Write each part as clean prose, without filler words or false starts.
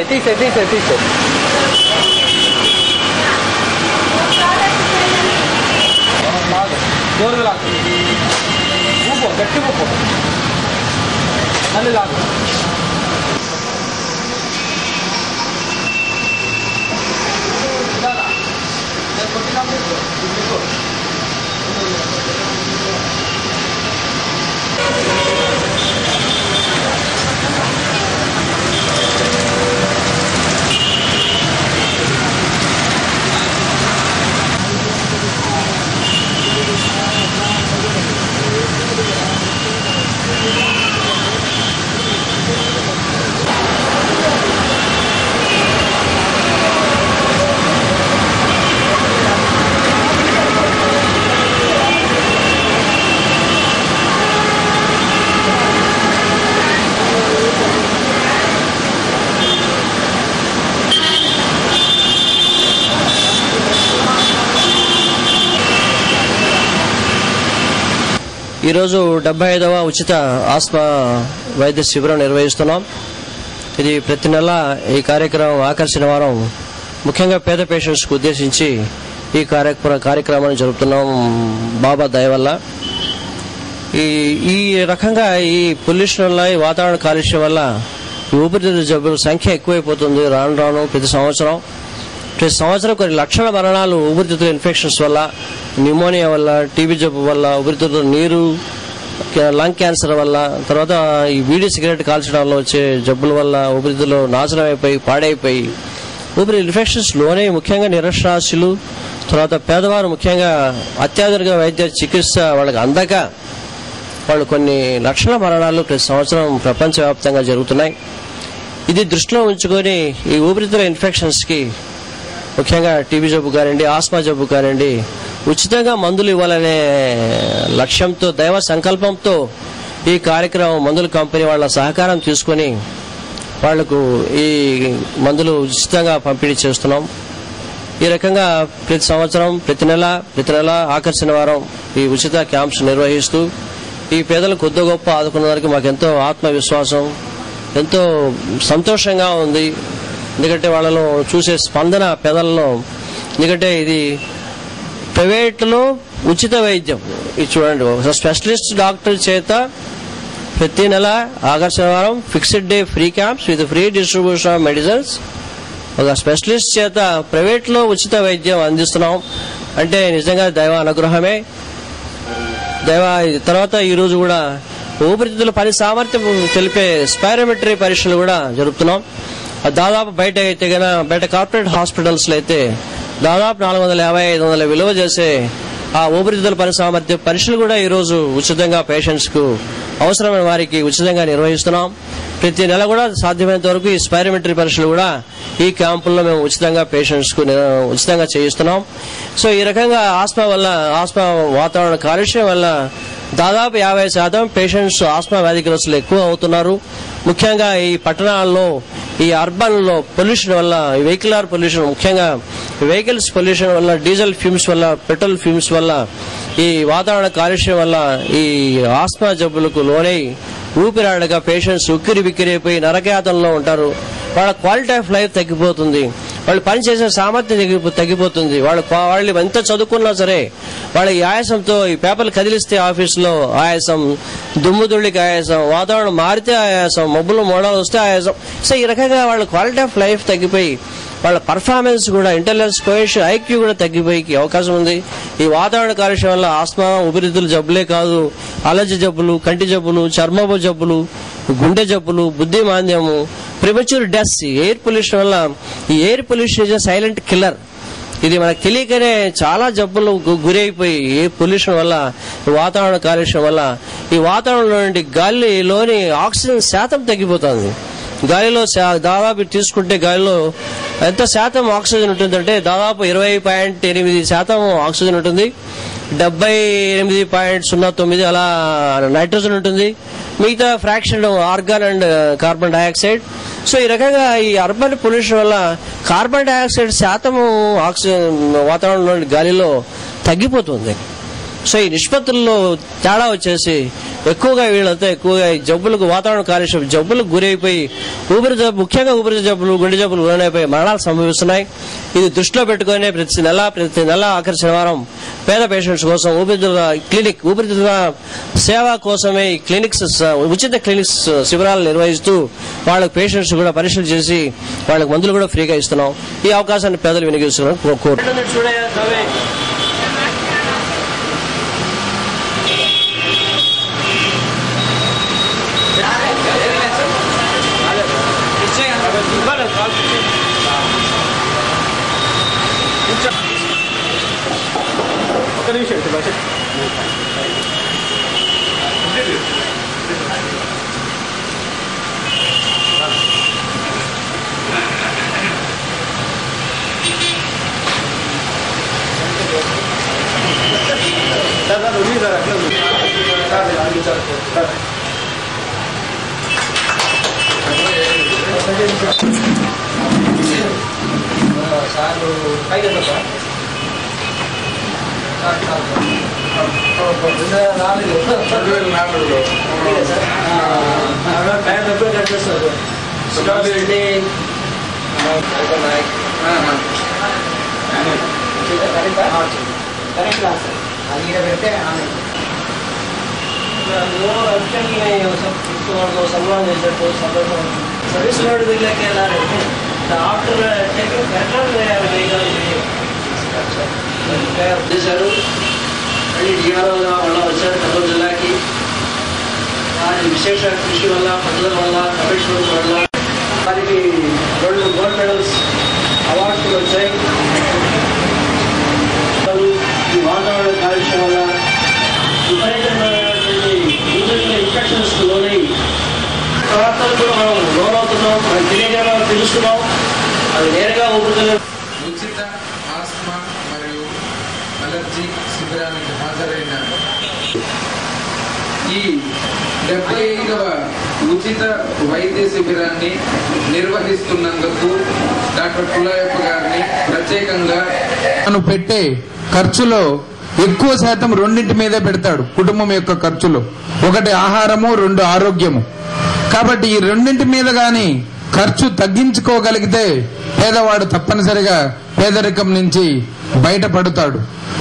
తీసే జోరుగా లాగు, ఊపో, గట్టి ఊపో, మళ్ళీ లాగు. ఈరోజు 75వ ఉచిత ఆస్మా వైద్య శిబిరం నిర్వహిస్తున్నాం. ఇది ప్రతి నెల ఈ కార్యక్రమం ఆఖరి శనివారం ముఖ్యంగా పేద పేషెంట్స్కు ఉద్దేశించి ఈ కార్యక్రమాన్ని జరుపుతున్నాం బాబా దయ వల్ల. ఈ రకంగా ఈ పొల్యూషన్ వల్ల, ఈ వాతావరణ కాలుష్యం వల్ల ఊపిరితిత్తుల జబ్బుల సంఖ్య ఎక్కువైపోతుంది. రాను రాను ప్రతి సంవత్సరం కొన్ని లక్షల మరణాలు ఊపిరితిత్తుల ఇన్ఫెక్షన్స్ వల్ల, న్యూమోనియా వల్ల, టీబీ జబ్బు వల్ల, ఊపిరితిత్తుల నీరు, లంగ్ క్యాన్సర్ వల్ల, తర్వాత ఈ బీడీ సిగరెట్ కాల్చడంలో వచ్చే జబ్బుల వల్ల ఊపిరితిత్తులు నాశనం అయిపోయి పాడైపోయి ఊపిరి ఇన్ఫెక్షన్స్ లోనే ముఖ్యంగా నిరక్షరాస్యులు, తర్వాత పేదవారు ముఖ్యంగా అత్యాధునిక వైద్య చికిత్స వాళ్ళకి అందక వాళ్ళు కొన్ని లక్షల మరణాలు ప్రతి సంవత్సరం ప్రపంచవ్యాప్తంగా జరుగుతున్నాయి. ఇది దృష్టిలో ఉంచుకొని ఈ ఊపిరితిత్తుల ఇన్ఫెక్షన్స్కి ముఖ్యంగా టీబీ జబ్బు కానివ్వండి, ఆస్మా జబ్బు కానివ్వండి, ఉచితంగా మందులు ఇవ్వాలనే లక్ష్యంతో, దైవ సంకల్పంతో ఈ కార్యక్రమం మందుల కంపెనీ వాళ్ళ సహకారం తీసుకొని వాళ్లకు ఈ మందులు ఉచితంగా పంపిణీ చేస్తున్నాం. ఈ రకంగా ప్రతి సంవత్సరం ప్రతి నెల ఆఖరి శనివారం ఈ ఉచిత క్యాంప్స్ నిర్వహిస్తూ ఈ పేదలకు కొద్ది గొప్ప ఆదుకున్న వారికి మాకెంతో ఆత్మవిశ్వాసం, ఎంతో సంతోషంగా ఉంది. ఎందుకంటే వాళ్ళలో చూసే స్పందన పేదలలో, ఎందుకంటే ఇది ప్రైవేట్లో ఉచిత వైద్యం. ఇది చూడండి, ఒక స్పెషలిస్ట్ డాక్టర్ చేత ప్రతి నెల ఆఖరి శనివారం fixed day free camps with free distribution of medicines. ఒక స్పెషలిస్ట్ చేత ప్రైవేట్లో ఉచిత వైద్యం అందిస్తున్నాం అంటే నిజంగా దైవ అనుగ్రహమే. తర్వాత ఈరోజు కూడా ఊపిరితిత్తుల పని సామర్థ్యం తెలిపే స్పైరోమెట్రీ పరీక్షలు కూడా జరుపుతున్నాం. దాదాపు బయట అయితే బయట కార్పొరేట్ హాస్పిటల్స్లో అయితే దాదాపు 450-500 విలువ చేసే ఆ ఊపిరితిత్తుల పని సామర్థ్య పరీక్షలు కూడా ఈరోజు ఉచితంగా పేషెంట్స్కు అవసరమైన వారికి ఉచితంగా నిర్వహిస్తున్నాం. ప్రతి నెల కూడా సాధ్యమైనంత వరకు ఈ స్పైరోమెట్రీ పరీక్షలు కూడా ఈ క్యాంపుల్లో మేము ఉచితంగా పేషెంట్స్కు ఉచితంగా చేయిస్తున్నాం. సో ఈ రకంగా ఆస్మా వాతావరణ కాలుష్యం వల్ల దాదాపు 50% పేషెంట్స్ ఆస్మా వ్యాధిగ్రస్తులు ఎక్కువ అవుతున్నారు. ముఖ్యంగా ఈ పట్టణాల్లో, ఈ అర్బన్ లో పొల్యూషన్ వల్ల, వెహికులర్ పొల్యూషన్, ముఖ్యంగా వెహికల్స్ పొల్యూషన్ వల్ల, డీజిల్ ఫ్యూమ్స్ వల్ల, పెట్రోల్ ఫ్యూమ్స్ వల్ల, ఈ వాతావరణ కాలుష్యం వల్ల ఈ ఆస్మా జబ్బులకు లోనై ఊపిరాడగా పేషెంట్స్ ఉక్కిరి బిక్కిరైపోయి నరకయాతనలో ఉంటారు. వాళ్ళ క్వాలిటీ ఆఫ్ లైఫ్ తగ్గిపోతుంది, వాళ్ళు పనిచేసే సామర్థ్యం తగ్గిపోతుంది. వాళ్ళు ఎంత చదువుకున్నా సరే వాళ్ళ ఈ ఆయాసంతో, ఈ పేపర్లు కదిలిస్తే ఆఫీసులో ఆయాసం, దుమ్ముదుళ్ళకి ఆయాసం, వాతావరణం మారితే ఆయాసం, మబ్బులు మోడాలు వస్తే ఆయాసం. సో ఈ రకంగా వాళ్ళ క్వాలిటీ ఆఫ్ లైఫ్ తగ్గిపోయి వాళ్ళ పర్ఫార్మెన్స్ కూడా, ఇంటెలిజెన్స్ కోఎఫిషియంట్, ఐక్యూ కూడా తగ్గిపోయే అవకాశం ఉంది. ఈ వాతావరణ కాలుష్యం వల్ల ఆస్మా, ఊపిరితిత్తుల జబ్బులే కాదు, అలర్జీ జబ్బులు, కంటి జబ్బులు, చర్మపు జబ్బులు, గుండె జబ్బులు, బుద్ధి మాంద్యము, ప్రిమచ్యూర్ డెత్స్, ఎయిర్ పొల్యూషన్ వల్ల. ఈ air pollution is silent killer. ఇది మనకు తెలియకనే చాలా జబ్బులు గురైపోయి ఏ పొల్యూషన్ వల్ల, వాతావరణ కాలుష్యం వల్ల ఈ వాతావరణంలో నుండి గాలిలోని ఆక్సిజన్ శాతం తగ్గిపోతుంది. గాలిలో దాదాపు తీసుకుంటే గాలిలో ఎంత శాతం ఆక్సిజన్ ఉంటుందంటే దాదాపు 20.8% ఆక్సిజన్ ఉంటుంది, 78.09 అలా నైట్రోజన్ ఉంటుంది, మిగతా fraction organ and carbon dioxide. So ఈ రకంగా ఈ అర్బన్ పొల్యూషన్ వల్ల కార్బన్ డైఆక్సైడ్ శాతం ఆక్సిజన్ వాతావరణంలోని గాలిలో తగ్గిపోతుంది. సో ఈ నిష్పత్తుల్లో తేడా వచ్చేసి ఎక్కువగా వీళ్ళతో ఎక్కువగా జబ్బులకు, వాతావరణ కాలుష్య జబ్బులకు గురైపోయి ముఖ్యంగా ఊపిరితిత్తుల జబ్బులు, గుండె జబ్బులు లోనైపోయి మరణాలు సంభవిస్తున్నాయి. ఇది దృష్టిలో పెట్టుకుని ప్రతి నెల ఆఖరి శనివారం పేద పేషెంట్స్ కోసం ఊపిరితిత్తుల సేవ కోసమే ఉచిత క్లినిక్స్ శిబిరాలు నిర్వహిస్తూ వాళ్ళకి పేషెంట్స్ కూడా పరీక్షలు చేసి వాళ్ళకి మందులు కూడా ఫ్రీగా ఇస్తున్నాం. ఈ అవకాశాన్ని పేదలు వినియోగిస్తున్నాం. सम्मान सर्विस आफ्टर చేశారు. డిఆర్ఓ వల్ల వచ్చారు కర్నూలు జిల్లాకి. వారి విశేష కృషి వల్ల, పట్టుదల వల్ల, కమిషనర్ వల్ల వారికి 2 గోల్డ్ మెడల్స్ అవార్డులు వచ్చాయి. ఈ వాతావరణ కాలుష్యం వల్ల విపరీతమైనటువంటి ఇన్ఫెక్షన్స్ లోనై ప్రవర్తనలు కూడా మనం లోనవుతున్నాం. మనకి తెలియజేయడం తెలుస్తున్నాం. అది నేరుగా ఊపిరితిత్తుల ఉచిత ఆస్మా మరియు అలర్జీ శిబిరానికి హాజరైన ఈ 75వ ఉచిత వైద్య శిబిరాన్ని నిర్వహిస్తున్నందుకు డాక్టర్ కులాయప్ప గారిని ప్రత్యేకంగా తాను పెట్టే ఖర్చులో ఎక్కువ శాతం రెండింటి మీదే పెడతాడు. కుటుంబం యొక్క ఖర్చులో 1 ఆహారము, 2 ఆరోగ్యము. కాబట్టి ఈ రెండింటి మీద గాని ఖర్చు తగ్గించుకోగలిగితే పేదవాడు తప్పనిసరిగా పేదరికం నుంచి బయటపడతాడు.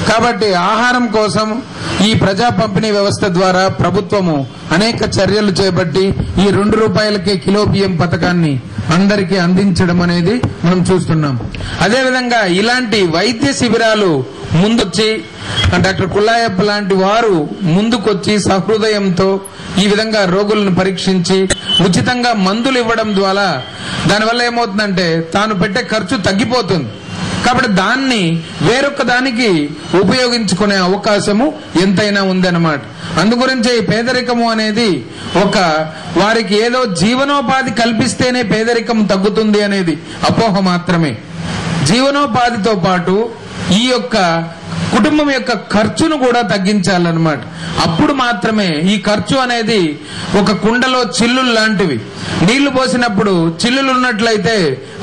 కాబట్టి ఆహారం కోసం ఈ ప్రజా పంపిణీ వ్యవస్థ ద్వారా ప్రభుత్వము అనేక చర్యలు చేపట్టి ఈ 2 రూపాయలకే కిలో బియ్యం పథకాన్ని అందరికీ అందించడం అనేది మనం చూస్తున్నాం. అదేవిధంగా ఇలాంటి వైద్య శిబిరాలు ముందొచ్చి డాక్టర్ కుల్లాయప్ప లాంటి వారు ముందుకొచ్చి సహృదయంతో ఈ విధంగా రోగులను పరీక్షించి ఉచితంగా మందులు ఇవ్వడం ద్వారా దానివల్ల ఏమవుతుందంటే తాను పెట్టే ఖర్చు తగ్గిపోతుంది. కాబట్టి దాన్ని వేరొక దానికి ఉపయోగించుకునే అవకాశము ఎంతైనా ఉందన్నమాట. అందుగురించే ఈ పేదరికము అనేది వారికి ఏదో జీవనోపాధి కల్పిస్తేనే పేదరికం తగ్గుతుంది అనేది అపోహ మాత్రమే. జీవనోపాధితో పాటు ఈ యొక్క కుటుంబం యొక్క ఖర్చును కూడా తగ్గించాలన్నమాట. అప్పుడు మాత్రమే ఈ ఖర్చు అనేది ఒక కుండలో చిల్లులు లాంటివి. నీళ్లు పోసినప్పుడు చిల్లులు ఉన్నట్లయితే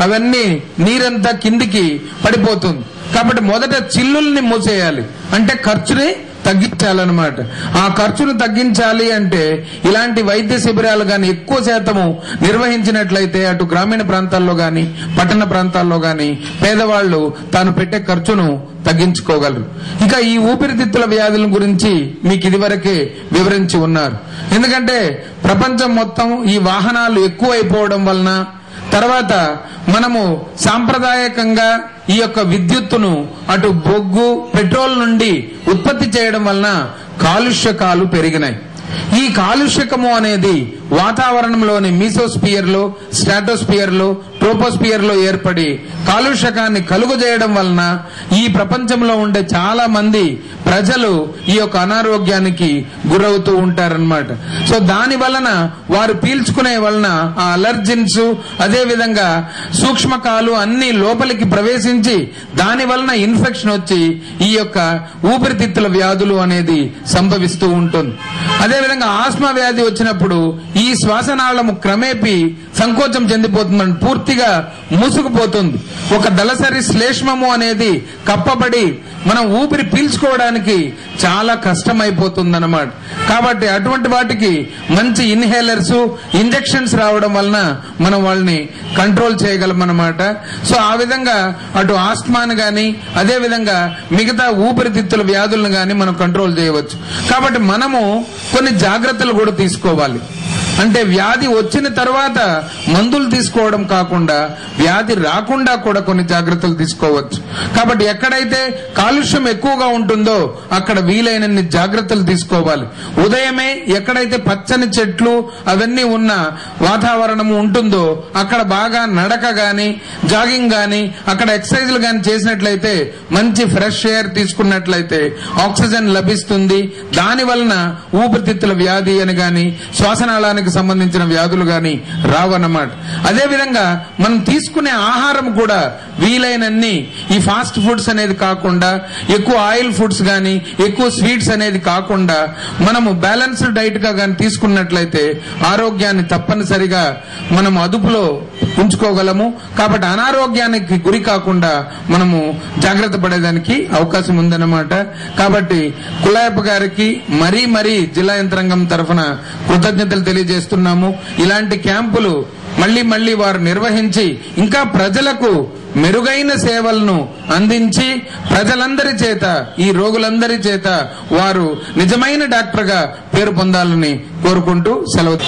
అవన్నీ నీరంతా కిందికి పడిపోతుంది. కాబట్టి మొదట చిల్లుల్ని మూసేయాలి, అంటే ఖర్చుని తగ్గించాలన్నమాట. ఆ ఖర్చును తగ్గించాలి అంటే ఇలాంటి వైద్య శిబిరాలు గాని ఎక్కువ శాతము నిర్వహించినట్లయితే అటు గ్రామీణ ప్రాంతాల్లో గాని పట్టణ ప్రాంతాల్లో గాని పేదవాళ్లు తాను పెట్టే ఖర్చును తగ్గించుకోగలరు. ఇక ఈ ఊపిరితిత్తుల వ్యాధుల గురించి మీకు ఇదివరకే వివరించి ఉన్నారు. ఎందుకంటే ప్రపంచం మొత్తం ఈ వాహనాలు ఎక్కువైపోవడం వలన, తర్వాత మనము సాంప్రదాయకంగా ఈ యొక్క విద్యుత్తును అటు బొగ్గు, పెట్రోల్ నుండి ఉత్పత్తి చేయడం వలన కాలుష్యకాలు పెరిగినాయి. ఈ కాలుష్యకము అనేది వాతావరణంలోని మీసోస్పియర్ లో, స్ట్రాటోస్పియర్ లో, ట్రోపోస్పియర్ లో ఏర్పడి కాలుష్యకాన్ని కలుగజేయడం వలన ఈ ప్రపంచంలో ఉండే చాలా మంది ప్రజలు ఈ యొక్క అనారోగ్యానికి గురవుతూ ఉంటారన్నమాట. సో దాని వలన వారు పీల్చుకునే వలన ఆ అలర్జెన్స్, అదే విధంగా సూక్ష్మకాలు అన్ని లోపలికి ప్రవేశించి దాని వలన ఇన్ఫెక్షన్ వచ్చి ఈ యొక్క ఊపిరితిత్తుల వ్యాధులు అనేది సంభవిస్తూ ఉంటుంది. అదే అదేవిధంగా ఆస్మా వ్యాధి వచ్చినప్పుడు ఈ శ్వాసనాళము క్రమేపీ సంకోచం చెందిపోతుంది, పూర్తిగా మూసుకుపోతుంది. ఒక దళసరి శ్లేష్మము అనేది కప్పబడి మనం ఊపిరి పీల్చుకోవడానికి చాలా కష్టమైపోతుంది అన్నమాట. కాబట్టి అటువంటి వాటికి మంచి ఇన్హేలర్స్, ఇంజెక్షన్స్ రావడం వలన మనం వాళ్ళని కంట్రోల్ చేయగలం అన్నమాట. సో ఆ విధంగా అటు ఆస్మాను గాని అదే విధంగా మిగతా ఊపిరితిత్తుల వ్యాధులను గాని మనం కంట్రోల్ చేయవచ్చు. కాబట్టి మనము కొన్ని జాగ్రత్తలు కూడా తీసుకోవాలి. అంటే వ్యాధి వచ్చిన తర్వాత మందులు తీసుకోవడం కాకుండా వ్యాధి రాకుండా కూడా కొన్ని జాగ్రత్తలు తీసుకోవచ్చు. కాబట్టి ఎక్కడైతే కాలుష్యం ఎక్కువగా ఉంటుందో అక్కడ వీలైనన్ని జాగ్రత్తలు తీసుకోవాలి. ఉదయమే ఎక్కడైతే పచ్చని చెట్లు అవన్నీ ఉన్న వాతావరణము ఉంటుందో అక్కడ బాగా నడక గాని జాగింగ్ గాని అక్కడ ఎక్సర్సైజ్లు గాని చేసినట్లయితే మంచి ఫ్రెష్ ఎయిర్ తీసుకున్నట్లయితే ఆక్సిజన్ లభిస్తుంది. దాని వలన ఊపిరితిత్తుల వ్యాధి అని గాని శ్వాసనాళానికి సంబంధించిన వ్యాధులు గాని రావన్నమాట. అదేవిధంగా మనం తీసుకునే ఆహారం కూడా వీలైనన్ని ఈ ఫాస్ట్ ఫుడ్స్ అనేది కాకుండా, ఎక్కువ ఆయిల్ ఫుడ్స్ గాని ఎక్కువ స్వీట్స్ అనేది కాకుండా మనము బ్యాలెన్స్డ్ డైట్ గా గాని తీసుకున్నట్లయితే ఆరోగ్యాన్ని తప్పనిసరిగా మనం అదుపులో ఉంచుకోగలము. కాబట్టి అనారోగ్యానికి గురి కాకుండా మనము జాగ్రత్త పడేదానికి అవకాశం ఉందన్నమాట. కాబట్టి కులాయప్ప గారికి మరీ జిల్లా యంత్రాంగం తరఫున కృతజ్ఞతలు తెలియజేస్తున్నాము. ఇలాంటి క్యాంపులు మళ్లీ వారు నిర్వహించి ఇంకా ప్రజలకు మెరుగైన సేవలను అందించి ప్రజలందరి చేత, ఈ రోగులందరి చేత వారు నిజమైన డాక్టర్ గా పేరు పొందాలని కోరుకుంటూ సెలవు.